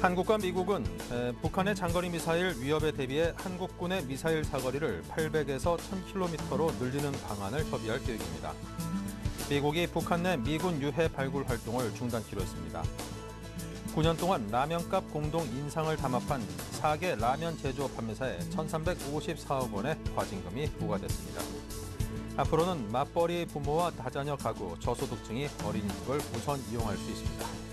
한국과 미국은 북한의 장거리 미사일 위협에 대비해 한국군의 미사일 사거리를 800에서 1000km로 늘리는 방안을 협의할 계획입니다. 미국이 북한 내 미군 유해 발굴 활동을 중단키로 했습니다. 9년 동안 라면값 공동 인상을 담합한 4개 라면 제조업 판매사에 1,354억 원의 과징금이 부과됐습니다. 앞으로는 맞벌이 부모와 다자녀 가구, 저소득층이 어린이집을 우선 이용할 수 있습니다.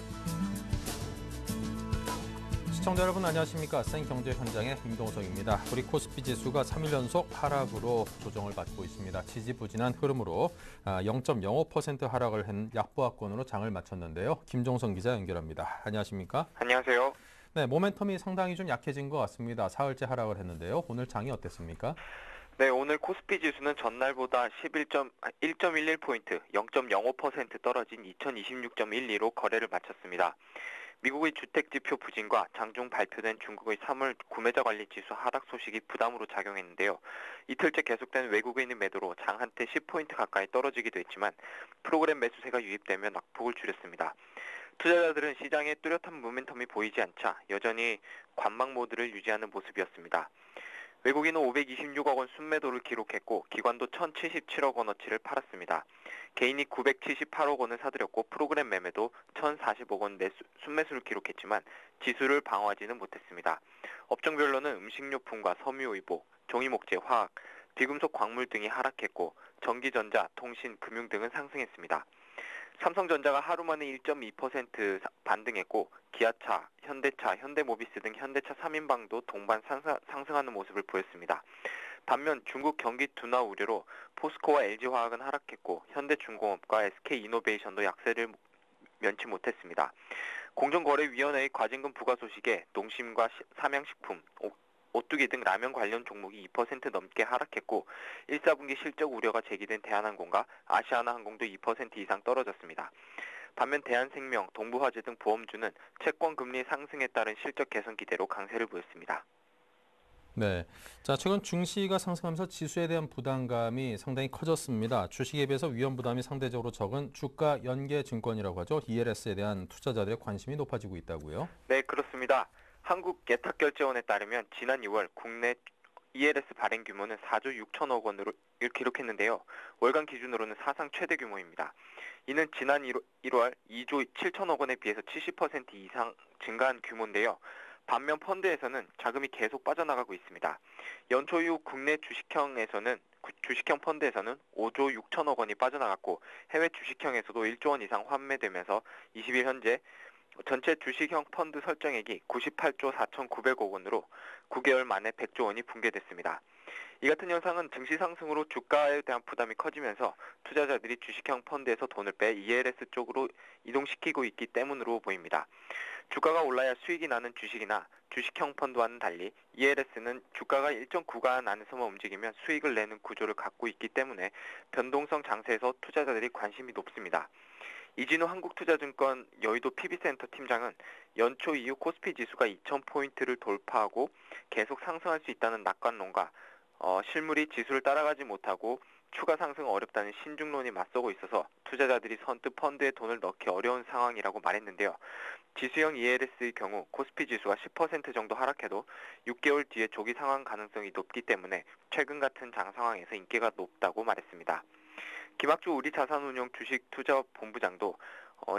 시청자 여러분 안녕하십니까. 생경제 현장의 임동석입니다. 우리 코스피 지수가 3일 연속 하락으로 조정을 받고 있습니다. 지지부진한 흐름으로 0.05% 하락을 한 약보합권으로 장을 마쳤는데요. 김종성 기자 연결합니다. 안녕하십니까. 안녕하세요. 네, 모멘텀이 상당히 좀 약해진 것 같습니다. 사흘째 하락을 했는데요. 오늘 장이 어땠습니까? 네, 오늘 코스피 지수는 전날보다 1.11포인트, 0.05% 떨어진 2026.12로 거래를 마쳤습니다. 미국의 주택지표 부진과 장중 발표된 중국의 3월 구매자 관리 지수 하락 소식이 부담으로 작용했는데요. 이틀째 계속된 외국인의 매도로 장 한때 10포인트 가까이 떨어지기도 했지만 프로그램 매수세가 유입되며 낙폭을 줄였습니다. 투자자들은 시장에 뚜렷한 모멘텀이 보이지 않자 여전히 관망 모드를 유지하는 모습이었습니다. 외국인은 526억 원 순매도를 기록했고 기관도 1,077억 원어치를 팔았습니다. 개인이 978억 원을 사들였고 프로그램 매매도 1,040억 원 순매수를 기록했지만 지수를 방어하지는 못했습니다. 업종별로는 음식료품과 섬유의복, 종이목재, 화학, 비금속 광물 등이 하락했고 전기전자, 통신, 금융 등은 상승했습니다. 삼성전자가 하루 만에 1.2% 반등했고 기아차, 현대차, 현대모비스 등 현대차 3인방도 동반 상승하는 모습을 보였습니다. 반면 중국 경기 둔화 우려로 포스코와 LG화학은 하락했고 현대중공업과 SK이노베이션도 약세를 면치 못했습니다. 공정거래위원회의 과징금 부과 소식에 농심과 삼양식품, 오뚜기 등 라면 관련 종목이 2% 넘게 하락했고 1, 4분기 실적 우려가 제기된 대한항공과 아시아나항공도 2% 이상 떨어졌습니다. 반면 대한생명, 동부화재 등 보험주는 채권 금리 상승에 따른 실적 개선 기대로 강세를 보였습니다. 네, 자 최근 증시가 상승하면서 지수에 대한 부담감이 상당히 커졌습니다. 주식에 비해서 위험 부담이 상대적으로 적은 주가 연계 증권이라고 하죠. ELS에 대한 투자자들의 관심이 높아지고 있다고요? 네, 그렇습니다. 한국예탁결제원에 따르면 지난 2월 국내 ELS 발행 규모는 4조 6천억 원으로 기록했는데요. 월간 기준으로는 사상 최대 규모입니다. 이는 지난 1월 2조 7천억 원에 비해서 70% 이상 증가한 규모인데요. 반면 펀드에서는 자금이 계속 빠져나가고 있습니다. 연초 이후 국내 주식형 펀드에서는 5조 6천억 원이 빠져나갔고 해외 주식형에서도 1조 원 이상 환매되면서 20일 현재 전체 주식형 펀드 설정액이 98조 4,900억 원으로 9개월 만에 100조 원이 붕괴됐습니다. 이 같은 현상은 증시 상승으로 주가에 대한 부담이 커지면서 투자자들이 주식형 펀드에서 돈을 빼 ELS 쪽으로 이동시키고 있기 때문으로 보입니다. 주가가 올라야 수익이 나는 주식이나 주식형 펀드와는 달리 ELS는 주가가 일정 구간 안에서만 움직이면 수익을 내는 구조를 갖고 있기 때문에 변동성 장세에서 투자자들이 관심이 높습니다. 이진우 한국투자증권 여의도 PB센터 팀장은 연초 이후 코스피 지수가 2,000포인트를 돌파하고 계속 상승할 수 있다는 낙관론과 실물이 지수를 따라가지 못하고 추가 상승 어렵다는 신중론이 맞서고 있어서 투자자들이 선뜻 펀드에 돈을 넣기 어려운 상황이라고 말했는데요. 지수형 ELS의 경우 코스피 지수가 10% 정도 하락해도 6개월 뒤에 조기 상환 가능성이 높기 때문에 최근 같은 장 상황에서 인기가 높다고 말했습니다. 김학주 우리자산운용 주식투자본부장도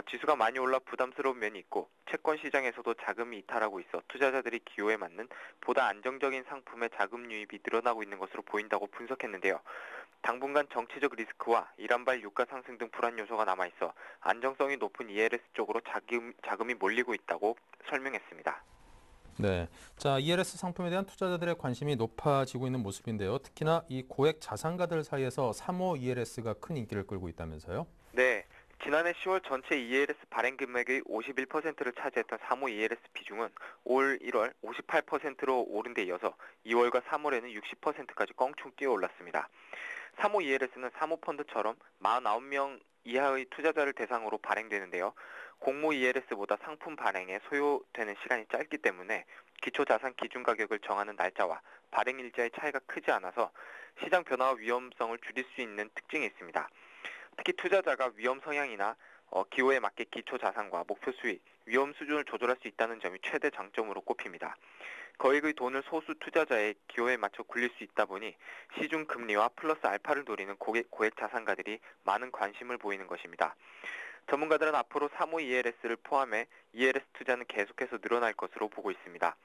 지수가 많이 올라 부담스러운 면이 있고 채권 시장에서도 자금이 이탈하고 있어 투자자들이 기호에 맞는 보다 안정적인 상품의 자금 유입이 늘어나고 있는 것으로 보인다고 분석했는데요. 당분간 정치적 리스크와 이란발 유가 상승 등 불안 요소가 남아있어 안정성이 높은 ELS 쪽으로 자금이 몰리고 있다고 설명했습니다. 네, 자 ELS 상품에 대한 투자자들의 관심이 높아지고 있는 모습인데요. 특히나 이 고액 자산가들 사이에서 3호 ELS가 큰 인기를 끌고 있다면서요? 네, 지난해 10월 전체 ELS 발행 금액의 51%를 차지했던 3호 ELS 비중은 올 1월 58%로 오른 데 이어서 2월과 3월에는 60%까지 껑충 뛰어올랐습니다. 3호 ELS는 사모펀드처럼 49명 이하의 투자자를 대상으로 발행되는데요. 공모 ELS보다 상품 발행에 소요되는 시간이 짧기 때문에 기초자산 기준가격을 정하는 날짜와 발행 일자의 차이가 크지 않아서 시장 변화와 위험성을 줄일 수 있는 특징이 있습니다. 특히 투자자가 위험 성향이나 기호에 맞게 기초 자산과 목표 수익, 위험 수준을 조절할 수 있다는 점이 최대 장점으로 꼽힙니다. 거액의 돈을 소수 투자자의 기호에 맞춰 굴릴 수 있다 보니 시중 금리와 플러스 알파를 노리는 고액 자산가들이 많은 관심을 보이는 것입니다. 전문가들은 앞으로 3호 ELS를 포함해 ELS 투자는 계속해서 늘어날 것으로 보고 있습니다.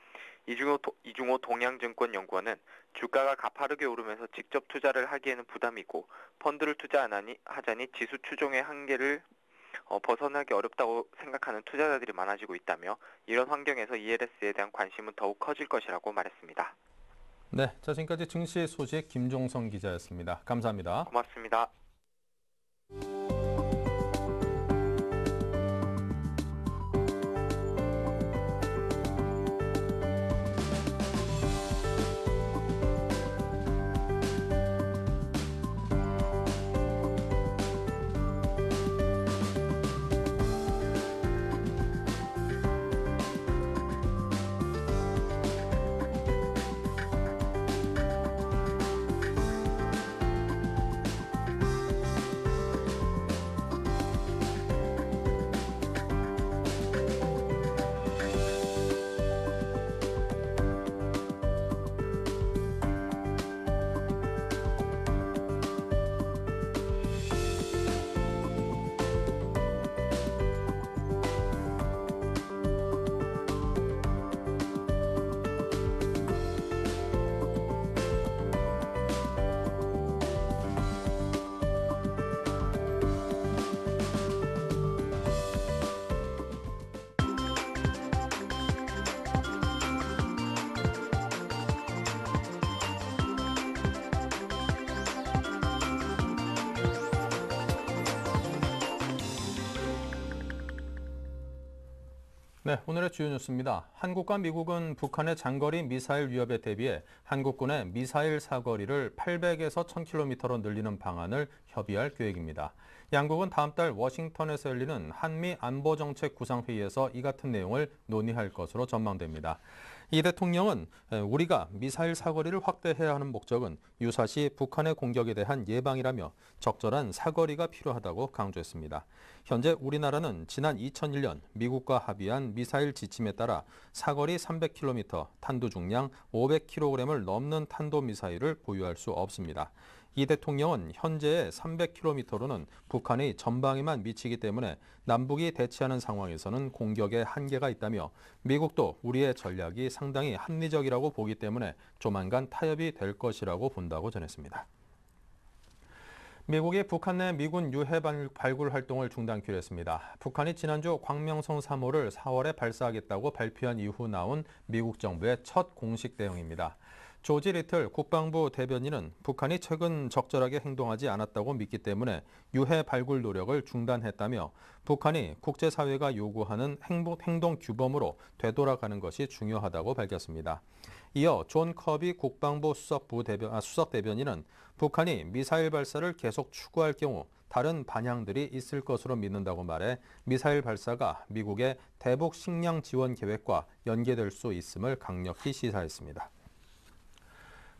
이중호 동양증권연구원은 주가가 가파르게 오르면서 직접 투자를 하기에는 부담이 있고 펀드를 투자하자니 지수 추종의 한계를 벗어나기 어렵다고 생각하는 투자자들이 많아지고 있다며 이런 환경에서 ELS에 대한 관심은 더욱 커질 것이라고 말했습니다. 네, 자, 지금까지 증시 소식 김종성 기자였습니다. 감사합니다. 고맙습니다. 네, 오늘의 주요 뉴스입니다. 한국과 미국은 북한의 장거리 미사일 위협에 대비해 한국군의 미사일 사거리를 800에서 1000km로 늘리는 방안을 협의할 계획입니다. 양국은 다음 달 워싱턴에서 열리는 한미 안보정책 구상회의에서 이 같은 내용을 논의할 것으로 전망됩니다. 이 대통령은 우리가 미사일 사거리를 확대해야 하는 목적은 유사시 북한의 공격에 대한 예방이라며 적절한 사거리가 필요하다고 강조했습니다. 현재 우리나라는 지난 2001년 미국과 합의한 미사일 지침에 따라 사거리 300km, 탄두 중량 500kg을 넘는 탄도미사일을 보유할 수 없습니다. 이 대통령은 현재의 300km로는 북한의 전방에만 미치기 때문에 남북이 대치하는 상황에서는 공격에 한계가 있다며 미국도 우리의 전략이 상당히 합리적이라고 보기 때문에 조만간 타협이 될 것이라고 본다고 전했습니다. 미국이 북한 내 미군 유해 발굴 활동을 중단키로 했습니다. 북한이 지난주 광명성 3호를 4월에 발사하겠다고 발표한 이후 나온 미국 정부의 첫 공식 대응입니다. 조지 리틀 국방부 대변인은 북한이 최근 적절하게 행동하지 않았다고 믿기 때문에 유해 발굴 노력을 중단했다며 북한이 국제사회가 요구하는 행동 규범으로 되돌아가는 것이 중요하다고 밝혔습니다. 이어 존 커비 국방부 수석 대변인은 북한이 미사일 발사를 계속 추구할 경우 다른 반향들이 있을 것으로 믿는다고 말해 미사일 발사가 미국의 대북 식량 지원 계획과 연계될 수 있음을 강력히 시사했습니다.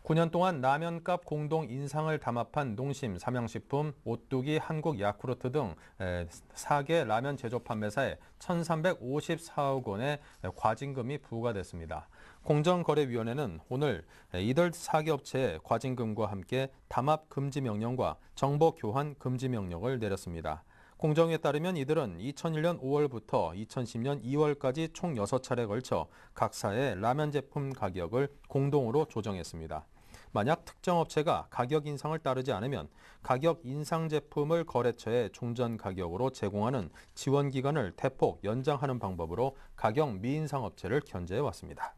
9년 동안 라면값 공동 인상을 담합한 농심, 삼양식품, 오뚜기, 한국야쿠르트 등 4개 라면 제조 판매사에 1,354억 원의 과징금이 부과됐습니다. 공정거래위원회는 오늘 이들 4개 업체의 과징금과 함께 담합 금지 명령과 정보 교환 금지 명령을 내렸습니다. 공정위에 따르면 이들은 2001년 5월부터 2010년 2월까지 총 6차례에 걸쳐 각사의 라면 제품 가격을 공동으로 조정했습니다. 만약 특정 업체가 가격 인상을 따르지 않으면 가격 인상 제품을 거래처에 종전 가격으로 제공하는 지원 기간을 대폭 연장하는 방법으로 가격 미인상 업체를 견제해 왔습니다.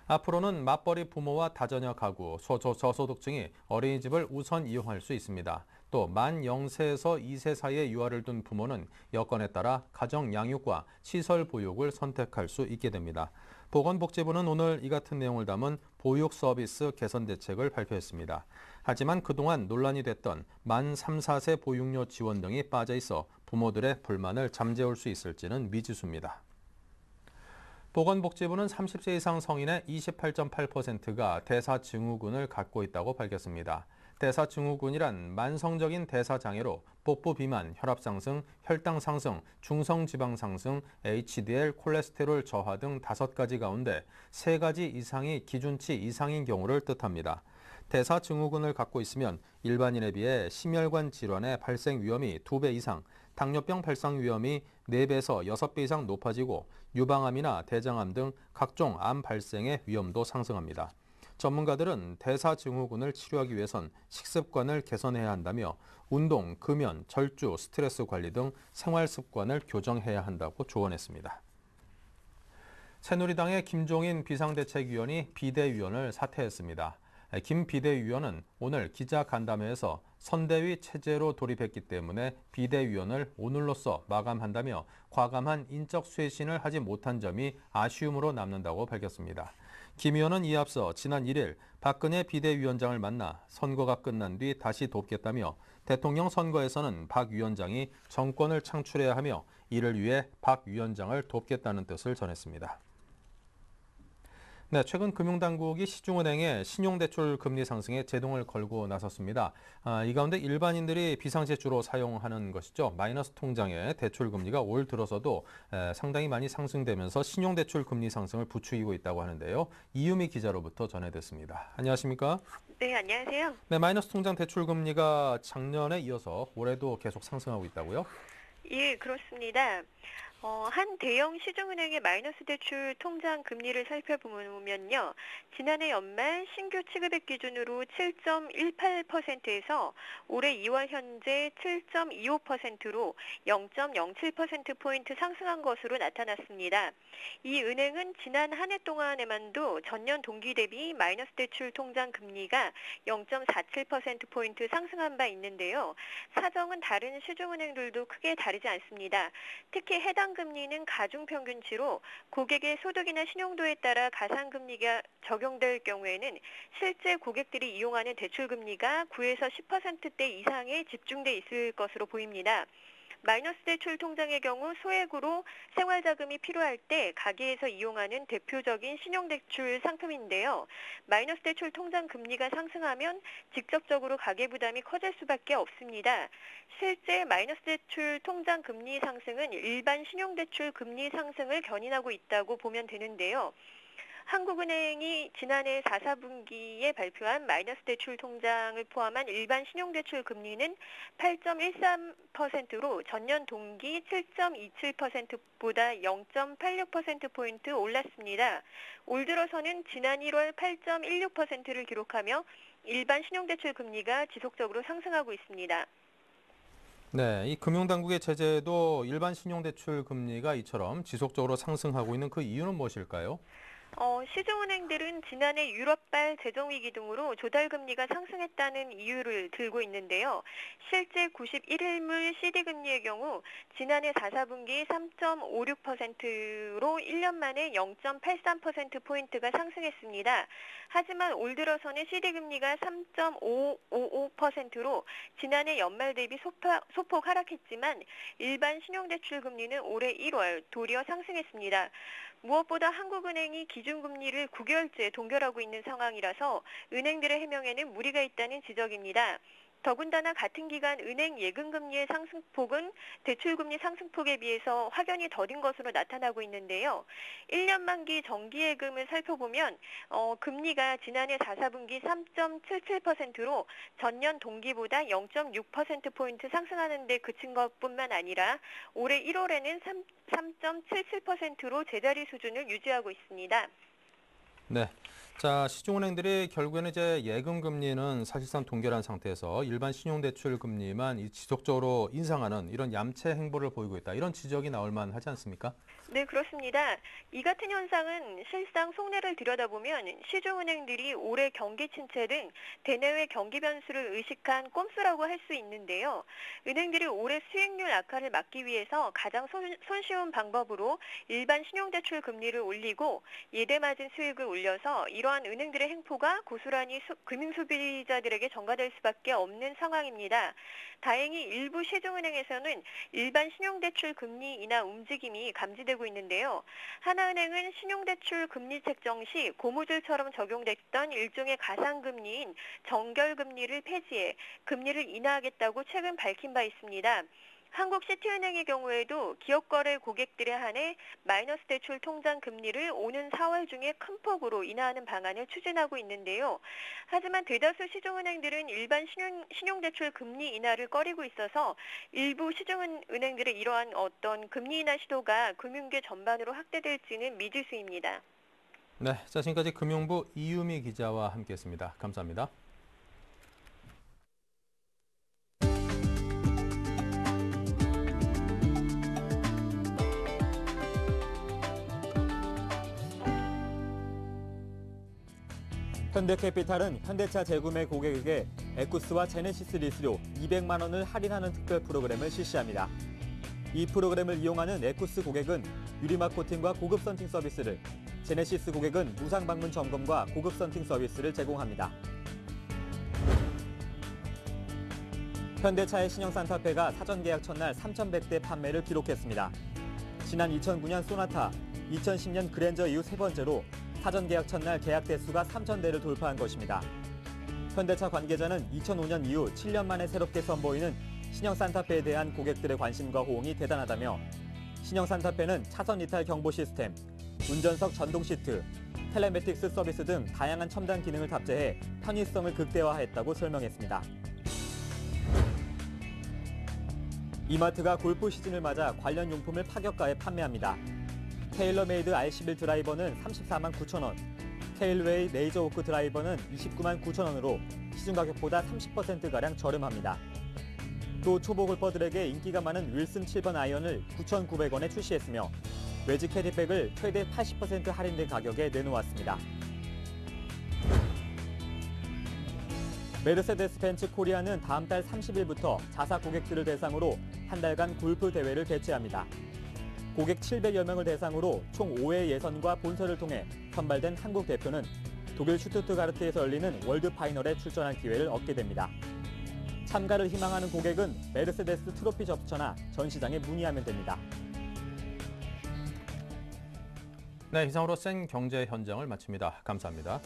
앞으로는 맞벌이 부모와 다자녀 가구, 저소득층이 어린이집을 우선 이용할 수 있습니다. 또 만 0세에서 2세 사이에 유아를 둔 부모는 여건에 따라 가정 양육과 시설 보육을 선택할 수 있게 됩니다. 보건복지부는 오늘 이 같은 내용을 담은 보육 서비스 개선 대책을 발표했습니다. 하지만 그동안 논란이 됐던 만 3, 4세 보육료 지원 등이 빠져 있어 부모들의 불만을 잠재울 수 있을지는 미지수입니다. 보건복지부는 30세 이상 성인의 28.8%가 대사증후군을 갖고 있다고 밝혔습니다. 대사증후군이란 만성적인 대사장애로 복부 비만, 혈압 상승, 혈당 상승, 중성지방 상승, HDL, 콜레스테롤 저하 등 5가지 가운데 3가지 이상이 기준치 이상인 경우를 뜻합니다. 대사증후군을 갖고 있으면 일반인에 비해 심혈관 질환의 발생 위험이 2배 이상, 당뇨병 발생 위험이 4배에서 6배 이상 높아지고 유방암이나 대장암 등 각종 암 발생의 위험도 상승합니다. 전문가들은 대사증후군을 치료하기 위해선 식습관을 개선해야 한다며 운동, 금연, 절주, 스트레스 관리 등 생활 습관을 교정해야 한다고 조언했습니다. 새누리당의 김종인 비상대책위원이 비대위원을 사퇴했습니다. 김 비대위원은 오늘 기자간담회에서 선대위 체제로 돌입했기 때문에 비대위원을 오늘로써 마감한다며 과감한 인적 쇄신을 하지 못한 점이 아쉬움으로 남는다고 밝혔습니다. 김 의원은 이에 앞서 지난 1일 박근혜 비대위원장을 만나 선거가 끝난 뒤 다시 돕겠다며 대통령 선거에서는 박 위원장이 정권을 창출해야 하며 이를 위해 박 위원장을 돕겠다는 뜻을 전했습니다. 네, 최근 금융당국이 시중은행의 신용대출 금리 상승에 제동을 걸고 나섰습니다. 이 가운데 일반인들이 비상제주로 사용하는 것이죠. 마이너스 통장의 대출 금리가 올 들어서도 상당히 많이 상승되면서 신용대출 금리 상승을 부추기고 있다고 하는데요. 이유미 기자로부터 전해됐습니다. 안녕하십니까? 네, 안녕하세요. 네, 마이너스 통장 대출 금리가 작년에 이어서 올해도 계속 상승하고 있다고요? 예, 그렇습니다. 한 대형 시중은행의 마이너스 대출 통장 금리를 살펴보면요. 지난해 연말 신규 취급액 기준으로 7.18%에서 올해 2월 현재 7.25%로 0.07%포인트 상승한 것으로 나타났습니다. 이 은행은 지난 한 해 동안에만도 전년 동기 대비 마이너스 대출 통장 금리가 0.47%포인트 상승한 바 있는데요. 사정은 다른 시중은행들도 크게 다르지 않습니다. 특히 해당 금리는 가중평균치로 고객의 소득이나 신용도에 따라 가산금리가 적용될 경우에는 실제 고객들이 이용하는 대출금리가 9에서 10%대 이상에 집중돼 있을 것으로 보입니다. 마이너스 대출 통장의 경우 소액으로 생활자금이 필요할 때 가게에서 이용하는 대표적인 신용대출 상품인데요. 마이너스 대출 통장 금리가 상승하면 직접적으로 가계 부담이 커질 수밖에 없습니다. 실제 마이너스 대출 통장 금리 상승은 일반 신용대출 금리 상승을 견인하고 있다고 보면 되는데요. 한국은행이 지난해 4, 4분기에 발표한 마이너스 대출 통장을 포함한 일반 신용대출 금리는 8.13%로 전년 동기 7.27%보다 0.86%포인트 올랐습니다. 올 들어서는 지난 1월 8.16%를 기록하며 일반 신용대출 금리가 지속적으로 상승하고 있습니다. 네, 이 금융당국의 제재도 일반 신용대출 금리가 이처럼 지속적으로 상승하고 있는 그 이유는 무엇일까요? 시중은행들은 지난해 유럽발 재정위기 등으로 조달금리가 상승했다는 이유를 들고 있는데요. 실제 91일물 CD금리의 경우 지난해 4, 4분기 3.56%로 1년 만에 0.83%포인트가 상승했습니다. 하지만 올 들어서는 CD금리가 3.555%로 지난해 연말 대비 소폭 하락했지만 일반 신용대출금리는 올해 1월 도리어 상승했습니다. 무엇보다 한국은행이 기준금리를 9개월째 동결하고 있는 상황이라서 은행들의 해명에는 무리가 있다는 지적입니다. 더군다나 같은 기간 은행 예금금리의 상승폭은 대출금리 상승폭에 비해서 확연히 더딘 것으로 나타나고 있는데요. 1년 만기 정기예금을 살펴보면 금리가 지난해 4, 4분기 3.77%로 전년 동기보다 0.6%포인트 상승하는 데 그친 것뿐만 아니라 올해 1월에는 3.77%로 제자리 수준을 유지하고 있습니다. 네. 자, 시중은행들이 결국에는 이제 예금 금리는 사실상 동결한 상태에서 일반 신용대출 금리만 지속적으로 인상하는 이런 얌체 행보를 보이고 있다. 이런 지적이 나올 만하지 않습니까? 네, 그렇습니다. 이 같은 현상은 실상 속내를 들여다보면 시중은행들이 올해 경기 침체 등 대내외 경기 변수를 의식한 꼼수라고 할 수 있는데요. 은행들이 올해 수익률 악화를 막기 위해서 가장 손쉬운 방법으로 일반 신용대출 금리를 올리고 예대마진 수익을 올려서 이러한 은행들의 행포가 고스란히 금융소비자들에게 전가될 수밖에 없는 상황입니다. 다행히 일부 시중은행에서는 일반 신용대출 금리 인하 움직임이 감지되고 있는데요. 하나은행은 신용대출 금리 책정 시 고무줄처럼 적용됐던 일종의 가상금리인 정결금리를 폐지해 금리를 인하하겠다고 최근 밝힌 바 있습니다. 한국시티은행의 경우에도 기업거래 고객들에 한해 마이너스 대출 통장 금리를 오는 4월 중에 큰 폭으로 인하하는 방안을 추진하고 있는데요. 하지만 대다수 시중은행들은 일반 신용대출 금리 인하를 꺼리고 있어서 일부 시중은행들의 이러한 어떤 금리 인하 시도가 금융계 전반으로 확대될지는 미지수입니다. 네, 자, 지금까지 금융부 이유미 기자와 함께했습니다. 감사합니다. 현대캐피탈은 현대차 재구매 고객에게 에쿠스와 제네시스 리스료 200만 원을 할인하는 특별 프로그램을 실시합니다. 이 프로그램을 이용하는 에쿠스 고객은 유리막 코팅과 고급 썬팅 서비스를, 제네시스 고객은 무상 방문 점검과 고급 썬팅 서비스를 제공합니다. 현대차의 신형 산타페가 사전 계약 첫날 3,100대 판매를 기록했습니다. 지난 2009년 소나타, 2010년 그랜저 이후 세 번째로 사전 계약 첫날 계약 대수가 3,000대를 돌파한 것입니다. 현대차 관계자는 2005년 이후 7년 만에 새롭게 선보이는 신형 산타페에 대한 고객들의 관심과 호응이 대단하다며, 신형 산타페는 차선 이탈 경보 시스템, 운전석 전동 시트, 텔레매틱스 서비스 등 다양한 첨단 기능을 탑재해 편의성을 극대화했다고 설명했습니다. 이마트가 골프 시즌을 맞아 관련 용품을 파격가에 판매합니다. 테일러메이드 R11 드라이버는 34만 9천 원, 테일웨이 레이저 워크 드라이버는 29만 9천 원으로 시중 가격보다 30%가량 저렴합니다. 또 초보 골퍼들에게 인기가 많은 윌슨 7번 아이언을 9,900원에 출시했으며 웨지 캐디백을 최대 80% 할인된 가격에 내놓았습니다. 메르세데스 벤츠 코리아는 다음 달 30일부터 자사 고객들을 대상으로 한 달간 골프 대회를 개최합니다. 고객 700여 명을 대상으로 총 5회 예선과 본선을 통해 선발된 한국 대표는 독일 슈투트가르트에서 열리는 월드 파이널에 출전할 기회를 얻게 됩니다. 참가를 희망하는 고객은 메르세데스 트로피 접수처나 전시장에 문의하면 됩니다. 네, 이상으로 센 경제 현장을 마칩니다. 감사합니다.